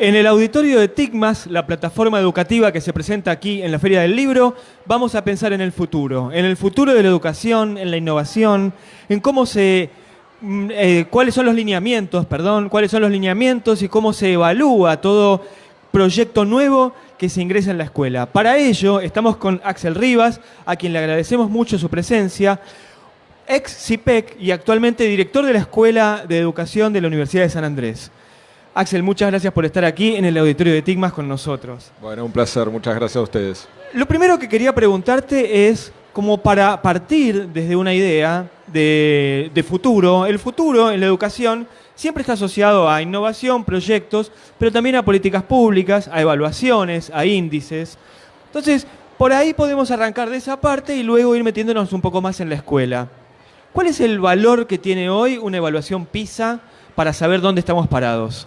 En el auditorio de TICMAS, la plataforma educativa que se presenta aquí en la Feria del Libro, vamos a pensar en el futuro de la educación, en la innovación, en cómo cuáles son los lineamientos y cómo se evalúa todo proyecto nuevo que se ingresa en la escuela. Para ello, estamos con Axel Rivas, a quien le agradecemos mucho su presencia, ex CIPEC y actualmente director de la Escuela de Educación de la Universidad de San Andrés. Axel, muchas gracias por estar aquí en el auditorio de TICMAS con nosotros. Bueno, un placer. Muchas gracias a ustedes. Lo primero que quería preguntarte es, como para partir desde una idea de futuro, el futuro en la educación siempre está asociado a innovación, proyectos, pero también a políticas públicas, a evaluaciones, a índices. Entonces, por ahí podemos arrancar de esa parte y luego ir metiéndonos un poco más en la escuela. ¿Cuál es el valor que tiene hoy una evaluación PISA para saber dónde estamos parados?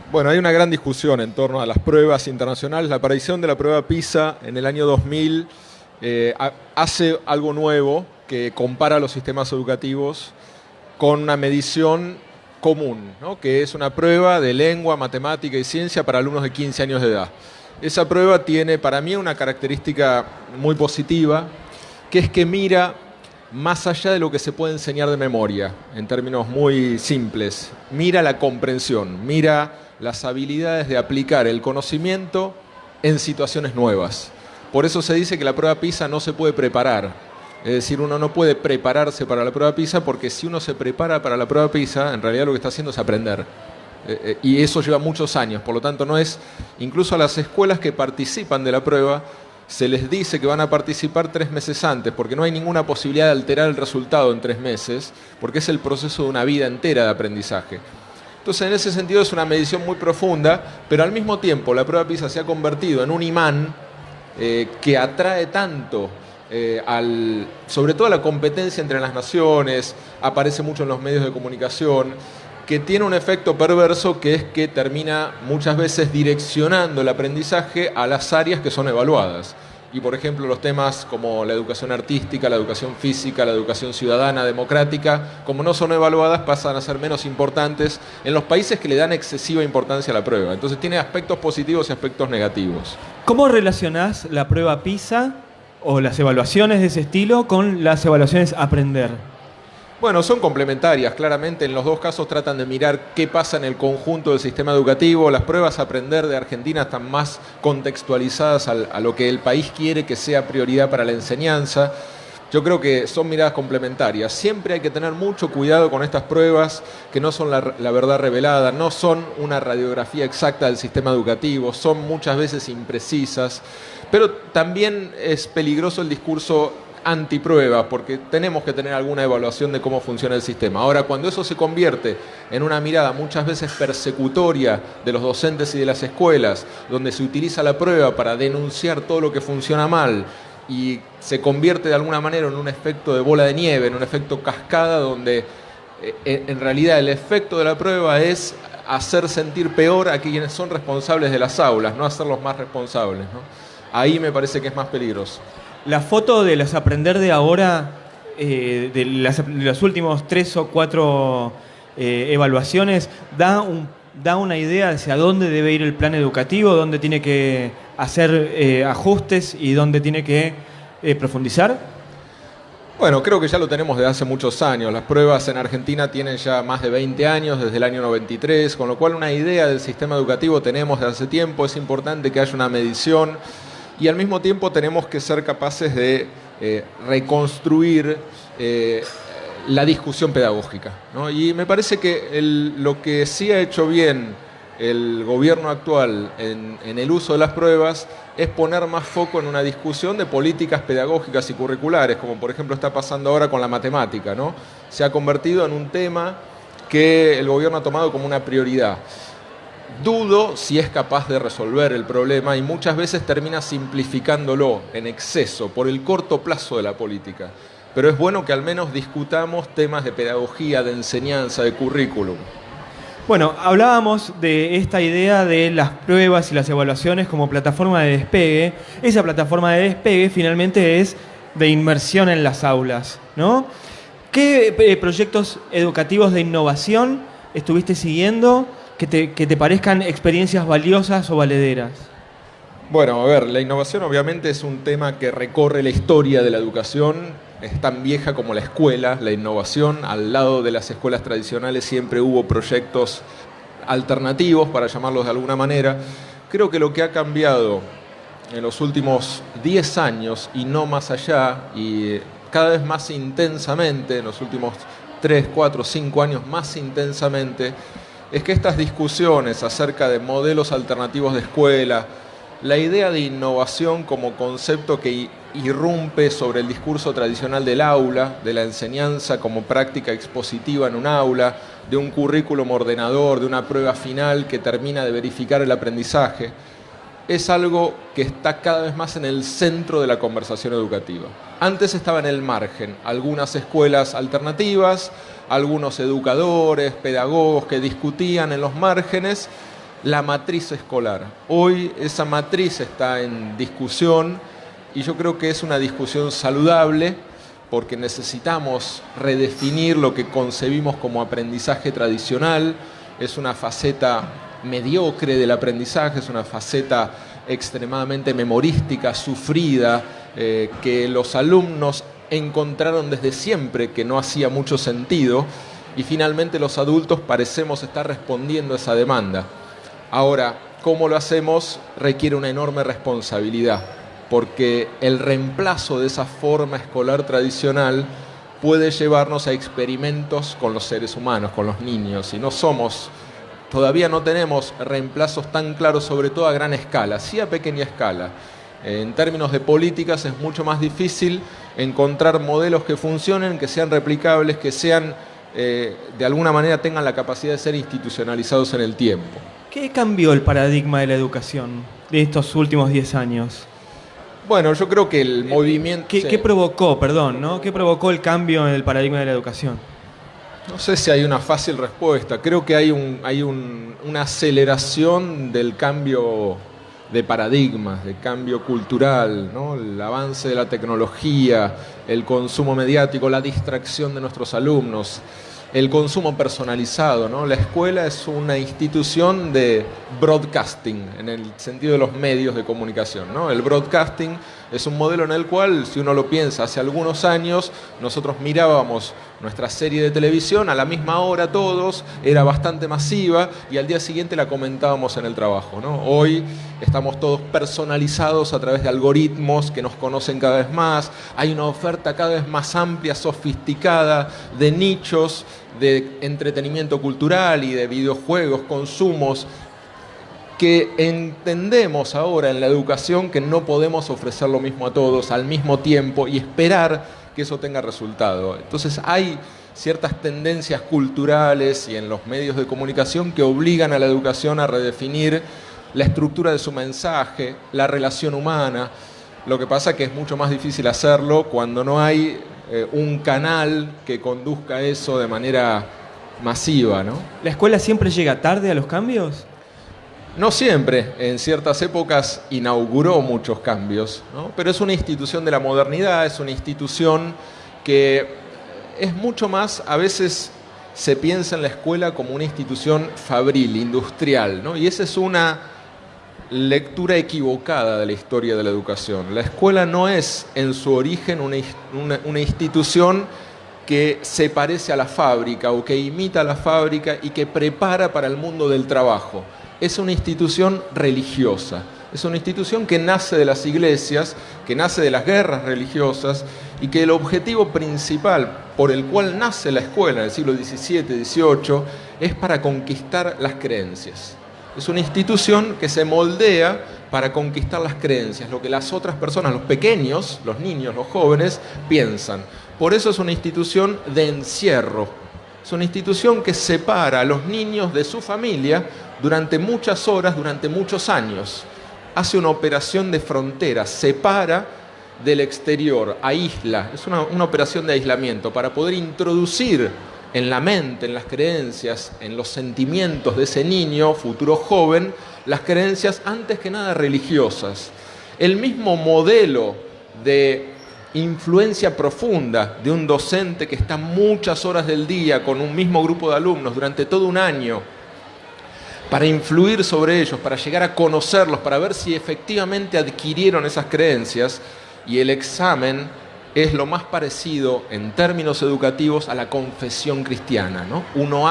Bueno, hay una gran discusión en torno a las pruebas internacionales. La aparición de la prueba PISA en el año 2000 hace algo nuevo que compara los sistemas educativos con una medición común, ¿no? Que es una prueba de lengua, matemática y ciencia para alumnos de 15 años de edad. Esa prueba tiene para mí una característica muy positiva, que es que mira más allá de lo que se puede enseñar de memoria, en términos muy simples. Mira la comprensión, mira las habilidades de aplicar el conocimiento en situaciones nuevas. Por eso se dice que la prueba PISA no se puede preparar. Es decir, uno no puede prepararse para la prueba PISA porque si uno se prepara para la prueba PISA, en realidad lo que está haciendo es aprender. Y eso lleva muchos años. Por lo tanto, no es, incluso a las escuelas que participan de la prueba, se les dice que van a participar 3 meses antes, porque no hay ninguna posibilidad de alterar el resultado en 3 meses, porque es el proceso de una vida entera de aprendizaje. Entonces, en ese sentido es una medición muy profunda, pero al mismo tiempo la prueba PISA se ha convertido en un imán que atrae tanto sobre todo a la competencia entre las naciones, aparece mucho en los medios de comunicación, que tiene un efecto perverso, que es que termina muchas veces direccionando el aprendizaje a las áreas que son evaluadas. Y por ejemplo los temas como la educación artística, la educación física, la educación ciudadana, democrática, como no son evaluadas, pasan a ser menos importantes en los países que le dan excesiva importancia a la prueba. Entonces tiene aspectos positivos y aspectos negativos. ¿Cómo relacionás la prueba PISA o las evaluaciones de ese estilo con las evaluaciones Aprender? Bueno, son complementarias, claramente en los dos casos tratan de mirar qué pasa en el conjunto del sistema educativo. Las pruebas Aprender de Argentina están más contextualizadas a lo que el país quiere que sea prioridad para la enseñanza. Yo creo que son miradas complementarias. Siempre hay que tener mucho cuidado con estas pruebas que no son la verdad revelada, no son una radiografía exacta del sistema educativo, son muchas veces imprecisas, pero también es peligroso el discurso antiprueba, porque tenemos que tener alguna evaluación de cómo funciona el sistema. Ahora, cuando eso se convierte en una mirada muchas veces persecutoria de los docentes y de las escuelas, donde se utiliza la prueba para denunciar todo lo que funciona mal, y se convierte de alguna manera en un efecto de bola de nieve, en un efecto cascada, donde en realidad el efecto de la prueba es hacer sentir peor a quienes son responsables de las aulas, no hacerlos más responsables, ¿no? Ahí me parece que es más peligroso. La foto de las Aprender de ahora, de los últimos 3 o 4 evaluaciones, da una idea hacia dónde debe ir el plan educativo, dónde tiene que hacer ajustes y dónde tiene que profundizar. Bueno, creo que ya lo tenemos desde hace muchos años. Las pruebas en Argentina tienen ya más de 20 años, desde el año 93, con lo cual una idea del sistema educativo tenemos desde hace tiempo. Es importante que haya una medición. Y al mismo tiempo tenemos que ser capaces de reconstruir la discusión pedagógica, ¿no? Y me parece que lo que sí ha hecho bien el gobierno actual en el uso de las pruebas es poner más foco en una discusión de políticas pedagógicas y curriculares, como por ejemplo está pasando ahora con la matemática, ¿no? Se ha convertido en un tema que el gobierno ha tomado como una prioridad. Dudo si es capaz de resolver el problema y muchas veces termina simplificándolo en exceso por el corto plazo de la política. Pero es bueno que al menos discutamos temas de pedagogía, de enseñanza, de currículum. Bueno, hablábamos de esta idea de las pruebas y las evaluaciones como plataforma de despegue. Esa plataforma de despegue finalmente es de inmersión en las aulas, ¿no? ¿Qué proyectos educativos de innovación estuviste siguiendo que te parezcan experiencias valiosas o valederas. Bueno, a ver, la innovación obviamente es un tema que recorre la historia de la educación, es tan vieja como la escuela, la innovación. Al lado de las escuelas tradicionales siempre hubo proyectos alternativos, para llamarlos de alguna manera. Creo que lo que ha cambiado en los últimos 10 años y no más allá, y cada vez más intensamente, en los últimos 3, 4, 5 años más intensamente, es que estas discusiones acerca de modelos alternativos de escuela, la idea de innovación como concepto que irrumpe sobre el discurso tradicional del aula, de la enseñanza como práctica expositiva en un aula, de un currículum ordenador, de una prueba final que termina de verificar el aprendizaje, es algo que está cada vez más en el centro de la conversación educativa. Antes estaba en el margen, algunas escuelas alternativas, algunos educadores, pedagogos que discutían en los márgenes la matriz escolar. Hoy esa matriz está en discusión y yo creo que es una discusión saludable porque necesitamos redefinir lo que concebimos como aprendizaje tradicional. Es una faceta mediocre del aprendizaje, es una faceta extremadamente memorística, sufrida, que los alumnos encontraron desde siempre que no hacía mucho sentido y finalmente los adultos parecemos estar respondiendo a esa demanda. Ahora, ¿cómo lo hacemos? Requiere una enorme responsabilidad, porque el reemplazo de esa forma escolar tradicional puede llevarnos a experimentos con los seres humanos, con los niños, y todavía no tenemos reemplazos tan claros, sobre todo a gran escala, sí a pequeña escala. En términos de políticas es mucho más difícil encontrar modelos que funcionen, que sean replicables, que sean, de alguna manera tengan la capacidad de ser institucionalizados en el tiempo. ¿Qué cambió el paradigma de la educación de estos últimos 10 años? Bueno, yo creo que el movimiento... ¿Qué provocó, perdón, ¿no? ¿Qué provocó el cambio en el paradigma de la educación? No sé si hay una fácil respuesta. Creo que hay una aceleración del cambio de paradigmas, de cambio cultural, ¿no? El avance de la tecnología, el consumo mediático, la distracción de nuestros alumnos, el consumo personalizado, ¿no? La escuela es una institución de broadcasting, en el sentido de los medios de comunicación, ¿no? El broadcasting es un modelo en el cual, si uno lo piensa, hace algunos años nosotros mirábamos nuestra serie de televisión a la misma hora todos, era bastante masiva y al día siguiente la comentábamos en el trabajo, ¿no? Hoy estamos todos personalizados a través de algoritmos que nos conocen cada vez más, hay una oferta cada vez más amplia, sofisticada, de nichos, de entretenimiento cultural y de videojuegos, consumos, que entendemos ahora en la educación que no podemos ofrecer lo mismo a todos al mismo tiempo y esperar que eso tenga resultado. Entonces hay ciertas tendencias culturales y en los medios de comunicación que obligan a la educación a redefinir la estructura de su mensaje, la relación humana. Lo que pasa es que es mucho más difícil hacerlo cuando no hay un canal que conduzca eso de manera masiva, ¿no? ¿La escuela siempre llega tarde a los cambios? No siempre, en ciertas épocas inauguró muchos cambios, ¿no? Pero es una institución de la modernidad, es una institución que es mucho más, a veces se piensa en la escuela como una institución fabril, industrial, ¿no? Y esa es una lectura equivocada de la historia de la educación. La escuela no es en su origen una institución que se parece a la fábrica o que imita a la fábrica y que prepara para el mundo del trabajo. Es una institución religiosa, es una institución que nace de las iglesias, que nace de las guerras religiosas y que el objetivo principal por el cual nace la escuela en el siglo XVII, XVIII, es para conquistar las creencias. Es una institución que se moldea para conquistar las creencias, lo que las otras personas, los pequeños, los niños, los jóvenes, piensan. Por eso es una institución de encierro. Es una institución que separa a los niños de su familia durante muchas horas, durante muchos años. Hace una operación de frontera, separa del exterior, aísla. Es una operación de aislamiento para poder introducir en la mente, en las creencias, en los sentimientos de ese niño, futuro joven, las creencias antes que nada religiosas. El mismo modelo de influencia profunda de un docente que está muchas horas del día con un mismo grupo de alumnos durante todo un año, para influir sobre ellos, para llegar a conocerlos, para ver si efectivamente adquirieron esas creencias, y el examen es lo más parecido en términos educativos a la confesión cristiana, ¿no? Uno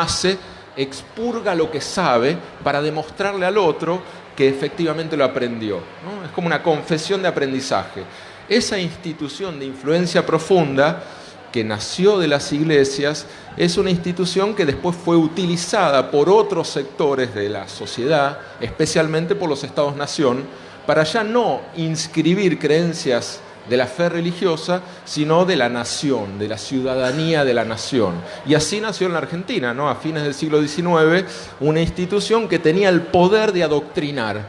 expurga lo que sabe para demostrarle al otro que efectivamente lo aprendió, ¿no? Es como una confesión de aprendizaje. Esa institución de influencia profunda que nació de las iglesias es una institución que después fue utilizada por otros sectores de la sociedad, especialmente por los estados-nación, para ya no inscribir creencias de la fe religiosa, sino de la nación, de la ciudadanía de la nación. Y así nació en la Argentina, ¿no? A fines del siglo XIX, una institución que tenía el poder de adoctrinar,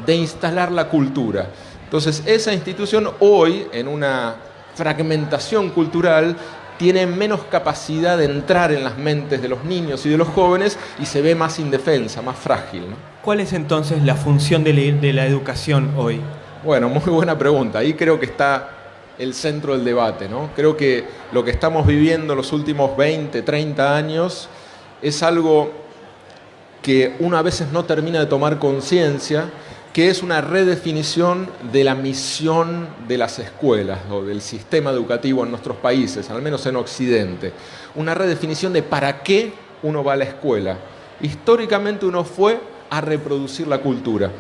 de instalar la cultura. Entonces, esa institución hoy, en una fragmentación cultural, tiene menos capacidad de entrar en las mentes de los niños y de los jóvenes y se ve más indefensa, más frágil, ¿no? ¿Cuál es entonces la función de la educación hoy? Bueno, muy buena pregunta. Ahí creo que está el centro del debate, ¿no? Creo que lo que estamos viviendo los últimos 20, 30 años es algo que uno a veces no termina de tomar conciencia, que es una redefinición de la misión de las escuelas o del sistema educativo en nuestros países, al menos en Occidente. Una redefinición de para qué uno va a la escuela. Históricamente uno fue a reproducir la cultura.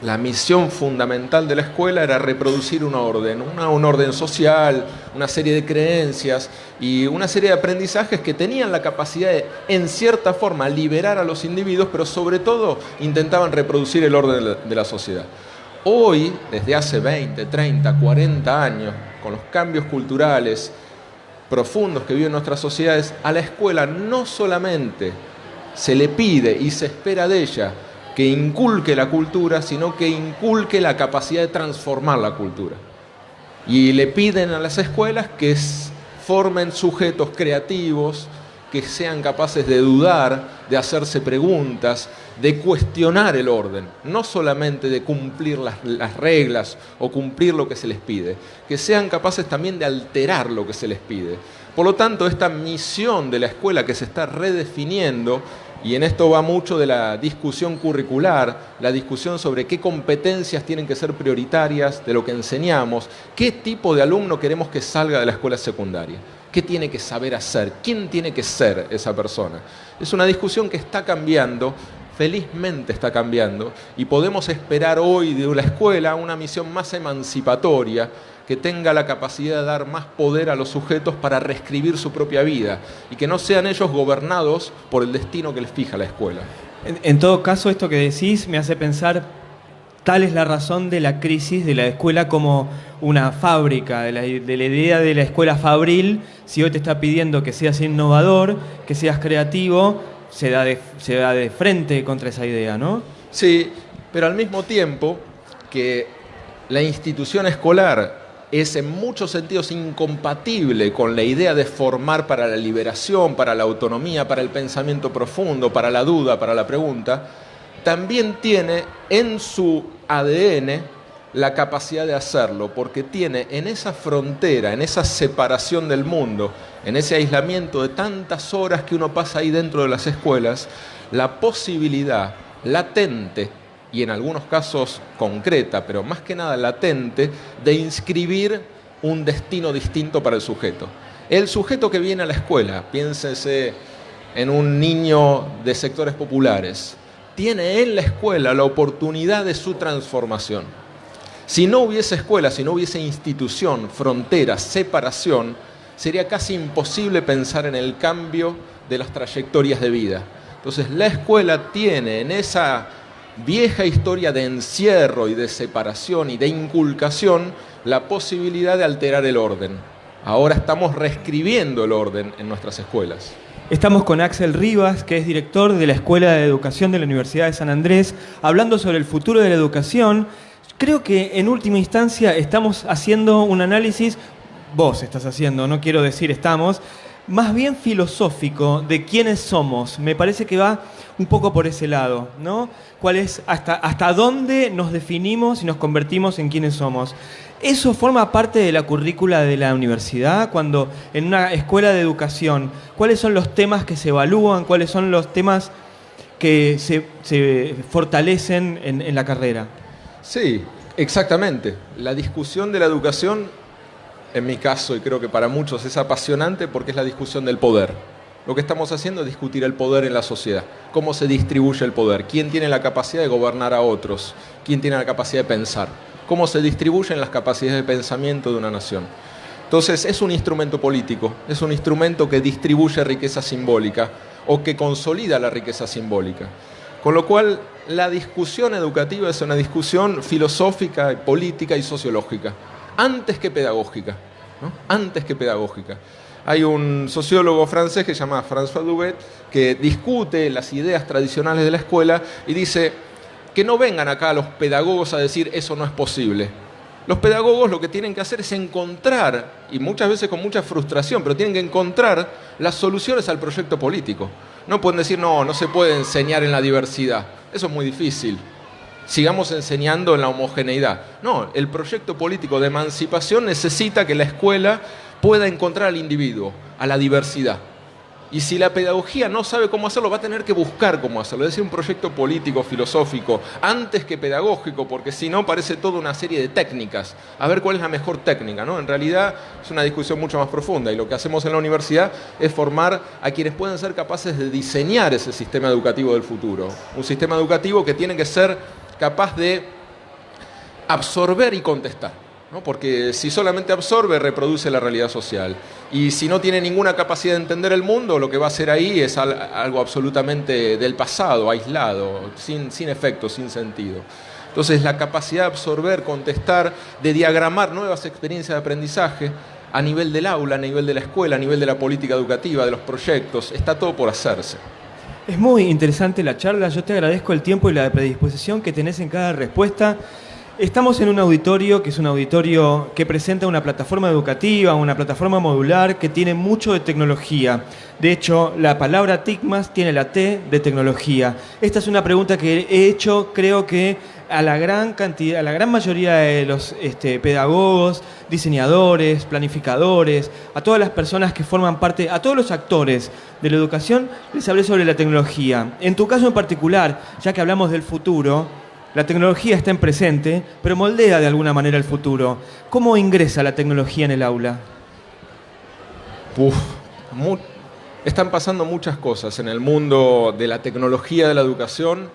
La misión fundamental de la escuela era reproducir un orden social, una serie de creencias y una serie de aprendizajes que tenían la capacidad de, en cierta forma, liberar a los individuos, pero sobre todo intentaban reproducir el orden de la sociedad. Hoy, desde hace 20, 30, 40 años, con los cambios culturales profundos que viven nuestras sociedades, a la escuela no solamente se le pide y se espera de ella que inculque la cultura, sino que inculque la capacidad de transformar la cultura. Y le piden a las escuelas que formen sujetos creativos, que sean capaces de dudar, de hacerse preguntas, de cuestionar el orden, no solamente de cumplir las reglas o cumplir lo que se les pide, que sean capaces también de alterar lo que se les pide. Por lo tanto, esta misión de la escuela que se está redefiniendo, y en esto va mucho de la discusión curricular, la discusión sobre qué competencias tienen que ser prioritarias de lo que enseñamos, qué tipo de alumno queremos que salga de la escuela secundaria, qué tiene que saber hacer, quién tiene que ser esa persona. Es una discusión que está cambiando, felizmente está cambiando, y podemos esperar hoy de la escuela una misión más emancipatoria, que tenga la capacidad de dar más poder a los sujetos para reescribir su propia vida y que no sean ellos gobernados por el destino que les fija la escuela. En todo caso, esto que decís me hace pensar, tal es la razón de la crisis de la escuela como una fábrica, de la idea de la escuela fabril. Si hoy te está pidiendo que seas innovador, que seas creativo, se da de frente contra esa idea, ¿no? Sí, pero al mismo tiempo que la institución escolar es en muchos sentidos incompatible con la idea de formar para la liberación, para la autonomía, para el pensamiento profundo, para la duda, para la pregunta, también tiene en su ADN la capacidad de hacerlo, porque tiene en esa frontera, en esa separación del mundo, en ese aislamiento de tantas horas que uno pasa ahí dentro de las escuelas, la posibilidad latente, y en algunos casos concreta, pero más que nada latente, de inscribir un destino distinto para el sujeto. El sujeto que viene a la escuela, piénsese en un niño de sectores populares, tiene en la escuela la oportunidad de su transformación. Si no hubiese escuela, si no hubiese institución, frontera, separación, sería casi imposible pensar en el cambio de las trayectorias de vida. Entonces, la escuela tiene en esa vieja historia de encierro y de separación y de inculcación la posibilidad de alterar el orden. Ahora estamos reescribiendo el orden en nuestras escuelas. Estamos con Axel Rivas, que es director de la Escuela de Educación de la Universidad de San Andrés, hablando sobre el futuro de la educación. Creo que en última instancia estamos haciendo un análisis, vos estás haciendo, no quiero decir estamos, más bien filosófico de quiénes somos. Me parece que va un poco por ese lado, ¿no? ¿Cuál es hasta dónde nos definimos y nos convertimos en quiénes somos? ¿Eso forma parte de la currícula de la universidad? Cuando en una escuela de educación, ¿cuáles son los temas que se evalúan? ¿Cuáles son los temas que se fortalecen en la carrera. Sí, exactamente. La discusión de la educación, en mi caso, y creo que para muchos es apasionante porque es la discusión del poder. Lo que estamos haciendo es discutir el poder en la sociedad, cómo se distribuye el poder, quién tiene la capacidad de gobernar a otros, quién tiene la capacidad de pensar, cómo se distribuyen las capacidades de pensamiento de una nación. Entonces es un instrumento político, es un instrumento que distribuye riqueza simbólica o que consolida la riqueza simbólica. Con lo cual la discusión educativa es una discusión filosófica, política y sociológica, antes que pedagógica, ¿no? Antes que pedagógica. Hay un sociólogo francés que se llama François Dubet que discute las ideas tradicionales de la escuela y dice que no vengan acá los pedagogos a decir eso no es posible. Los pedagogos lo que tienen que hacer es encontrar, y muchas veces con mucha frustración, pero tienen que encontrar las soluciones al proyecto político. No pueden decir, no se puede enseñar en la diversidad. Eso es muy difícil. Sigamos enseñando en la homogeneidad. No, el proyecto político de emancipación necesita que la escuela pueda encontrar al individuo, a la diversidad. Y si la pedagogía no sabe cómo hacerlo, va a tener que buscar cómo hacerlo. Es decir, un proyecto político, filosófico, antes que pedagógico, porque si no parece toda una serie de técnicas. A ver cuál es la mejor técnica, ¿no? En realidad es una discusión mucho más profunda y lo que hacemos en la universidad es formar a quienes puedan ser capaces de diseñar ese sistema educativo del futuro. Un sistema educativo que tiene que ser capaz de absorber y contestar, ¿no? Porque si solamente absorbe, reproduce la realidad social. Y si no tiene ninguna capacidad de entender el mundo, lo que va a hacer ahí es algo absolutamente del pasado, aislado, sin efecto, sin sentido. Entonces la capacidad de absorber, contestar, de diagramar nuevas experiencias de aprendizaje a nivel del aula, a nivel de la escuela, a nivel de la política educativa, de los proyectos, está todo por hacerse. Es muy interesante la charla, yo te agradezco el tiempo y la predisposición que tenés en cada respuesta. Estamos en un auditorio que es un auditorio que presenta una plataforma educativa, una plataforma modular que tiene mucho de tecnología. De hecho, la palabra TICMAS tiene la T de tecnología. Esta es una pregunta que he hecho, creo que a la gran mayoría de los pedagogos, diseñadores, planificadores, a todas las personas que forman parte, a todos los actores de la educación, les hablé sobre la tecnología. En tu caso en particular, ya que hablamos del futuro, la tecnología está en presente, pero moldea de alguna manera el futuro. ¿Cómo ingresa la tecnología en el aula? Están pasando muchas cosas en el mundo de la tecnología de la educación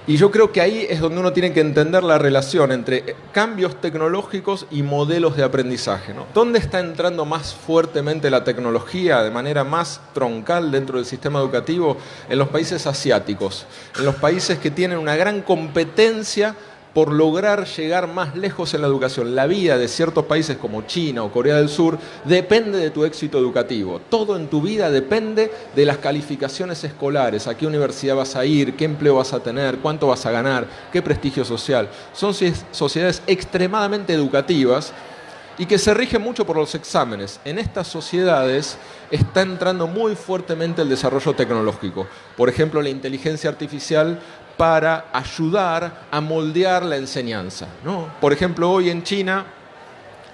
y yo creo que ahí es donde uno tiene que entender la relación entre cambios tecnológicos y modelos de aprendizaje, ¿no? ¿Dónde está entrando más fuertemente la tecnología de manera más troncal dentro del sistema educativo? En los países asiáticos, en los países que tienen una gran competencia por lograr llegar más lejos en la educación. La vida de ciertos países como China o Corea del Sur depende de tu éxito educativo. Todo en tu vida depende de las calificaciones escolares, a qué universidad vas a ir, qué empleo vas a tener, cuánto vas a ganar, qué prestigio social. Son sociedades extremadamente educativas y que se rigen mucho por los exámenes. En estas sociedades está entrando muy fuertemente el desarrollo tecnológico. Por ejemplo, la inteligencia artificial para ayudar a moldear la enseñanza, ¿no? Por ejemplo, hoy en China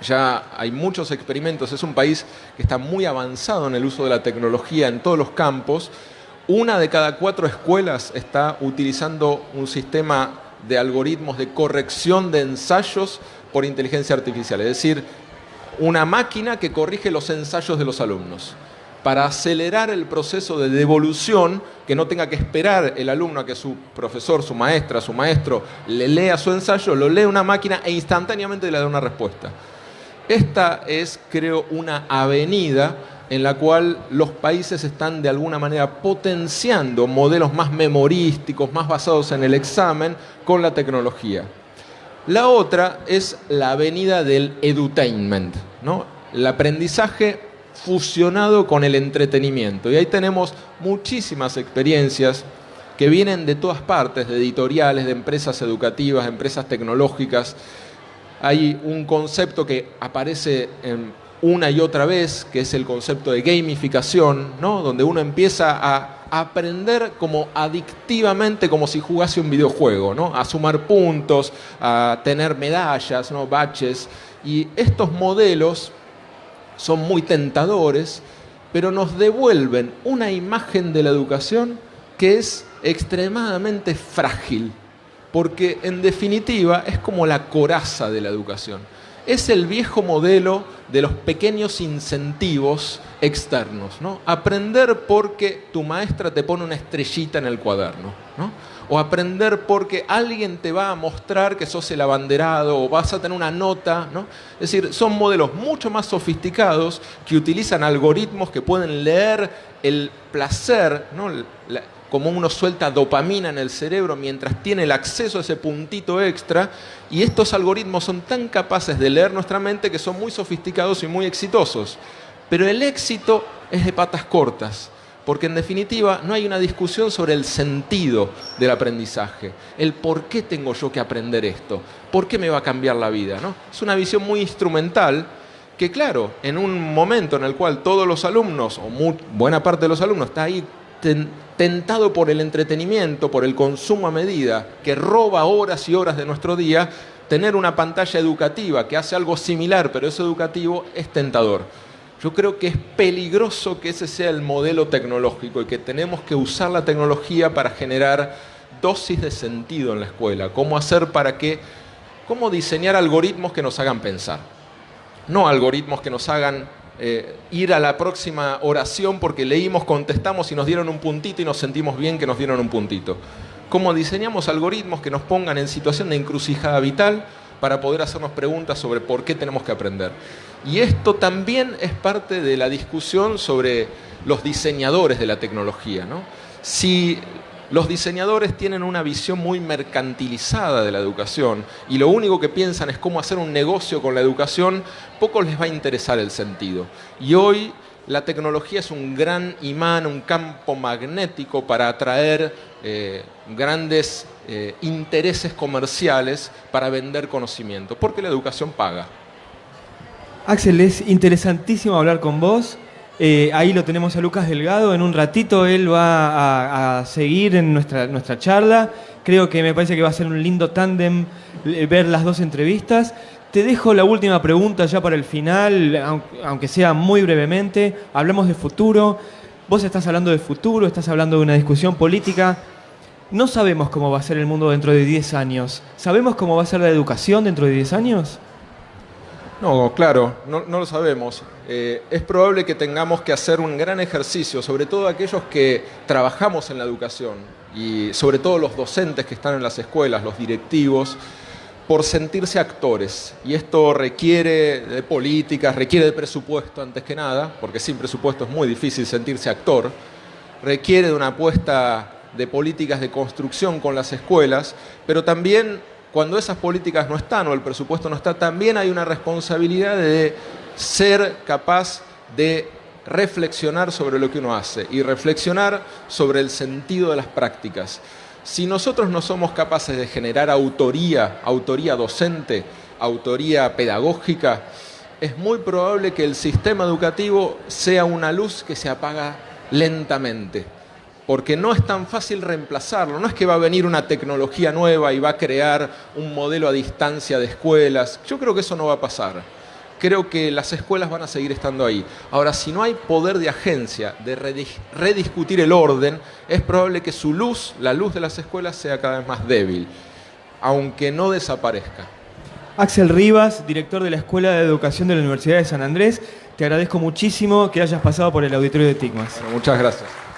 ya hay muchos experimentos, es un país que está muy avanzado en el uso de la tecnología en todos los campos. 1 de cada 4 escuelas está utilizando un sistema de algoritmos de corrección de ensayos por inteligencia artificial, es decir, una máquina que corrige los ensayos de los alumnos, para acelerar el proceso de devolución, que no tenga que esperar el alumno a que su profesor, su maestra, su maestro le lea su ensayo, lo lee una máquina e instantáneamente le da una respuesta. Esta es, creo, una avenida en la cual los países están de alguna manera potenciando modelos más memorísticos, más basados en el examen, con la tecnología. La otra es la avenida del edutainment, ¿no? El aprendizaje fusionado con el entretenimiento. Y ahí tenemos muchísimas experiencias que vienen de todas partes, de editoriales, de empresas educativas, de empresas tecnológicas. Hay un concepto que aparece una y otra vez, que es el concepto de gamificación, ¿no? Donde uno empieza a aprender como adictivamente, como si jugase un videojuego, ¿no? A sumar puntos, a tener medallas, ¿no? Baches. Y estos modelos son muy tentadores, pero nos devuelven una imagen de la educación que es extremadamente frágil, porque en definitiva es como la coraza de la educación. Es el viejo modelo de los pequeños incentivos externos, ¿no? Aprender porque tu maestra te pone una estrellita en el cuaderno, ¿no? O aprender porque alguien te va a mostrar que sos el abanderado o vas a tener una nota, ¿no? Es decir, son modelos mucho más sofisticados que utilizan algoritmos que pueden leer el placer, ¿no? Como uno suelta dopamina en el cerebro mientras tiene el acceso a ese puntito extra, y estos algoritmos son tan capaces de leer nuestra mente que son muy sofisticados y muy exitosos. Pero el éxito es de patas cortas, porque en definitiva no hay una discusión sobre el sentido del aprendizaje, el por qué tengo yo que aprender esto, por qué me va a cambiar la vida, ¿no? Es una visión muy instrumental que, claro, en un momento en el cual todos los alumnos, o buena parte de los alumnos, está ahí tentado por el entretenimiento, por el consumo a medida, que roba horas y horas de nuestro día, tener una pantalla educativa que hace algo similar, pero es educativo, es tentador. Yo creo que es peligroso que ese sea el modelo tecnológico y que tenemos que usar la tecnología para generar dosis de sentido en la escuela. Cómo diseñar algoritmos que nos hagan pensar. No algoritmos que nos hagan ir a la próxima oración porque leímos, contestamos y nos dieron un puntito y nos sentimos bien que nos dieron un puntito. Cómo diseñamos algoritmos que nos pongan en situación de encrucijada vital para poder hacernos preguntas sobre por qué tenemos que aprender. Y esto también es parte de la discusión sobre los diseñadores de la tecnología, ¿no? Si los diseñadores tienen una visión muy mercantilizada de la educación y lo único que piensan es cómo hacer un negocio con la educación, poco les va a interesar el sentido. Y hoy la tecnología es un gran imán, un campo magnético para atraer grandes intereses comerciales para vender conocimiento, porque la educación paga. Axel, es interesantísimo hablar con vos. Ahí lo tenemos a Lucas Delgado. En un ratito él va a seguir en nuestra charla. Creo que me parece que va a ser un lindo tándem ver las dos entrevistas. Te dejo la última pregunta ya para el final, aunque sea muy brevemente. Hablamos de futuro. Vos estás hablando de futuro, estás hablando de una discusión política. No sabemos cómo va a ser el mundo dentro de 10 años. ¿Sabemos cómo va a ser la educación dentro de 10 años? No, claro, no lo sabemos. Es probable que tengamos que hacer un gran ejercicio, sobre todo aquellos que trabajamos en la educación y sobre todo los docentes que están en las escuelas, los directivos, por sentirse actores. Y esto requiere de políticas, requiere de presupuesto antes que nada, porque sin presupuesto es muy difícil sentirse actor. Requiere de una apuesta de políticas de construcción con las escuelas, pero también cuando esas políticas no están o el presupuesto no está, también hay una responsabilidad de ser capaz de reflexionar sobre lo que uno hace y reflexionar sobre el sentido de las prácticas. Si nosotros no somos capaces de generar autoría docente, autoría pedagógica, es muy probable que el sistema educativo sea una luz que se apaga lentamente, porque no es tan fácil reemplazarlo. No es que va a venir una tecnología nueva y va a crear un modelo a distancia de escuelas. Yo creo que eso no va a pasar. Creo que las escuelas van a seguir estando ahí. Ahora, si no hay poder de agencia, de rediscutir el orden, es probable que su luz, la luz de las escuelas, sea cada vez más débil, aunque no desaparezca. Axel Rivas, director de la Escuela de Educación de la Universidad de San Andrés, te agradezco muchísimo que hayas pasado por el auditorio de TICMAS. Bueno, muchas gracias.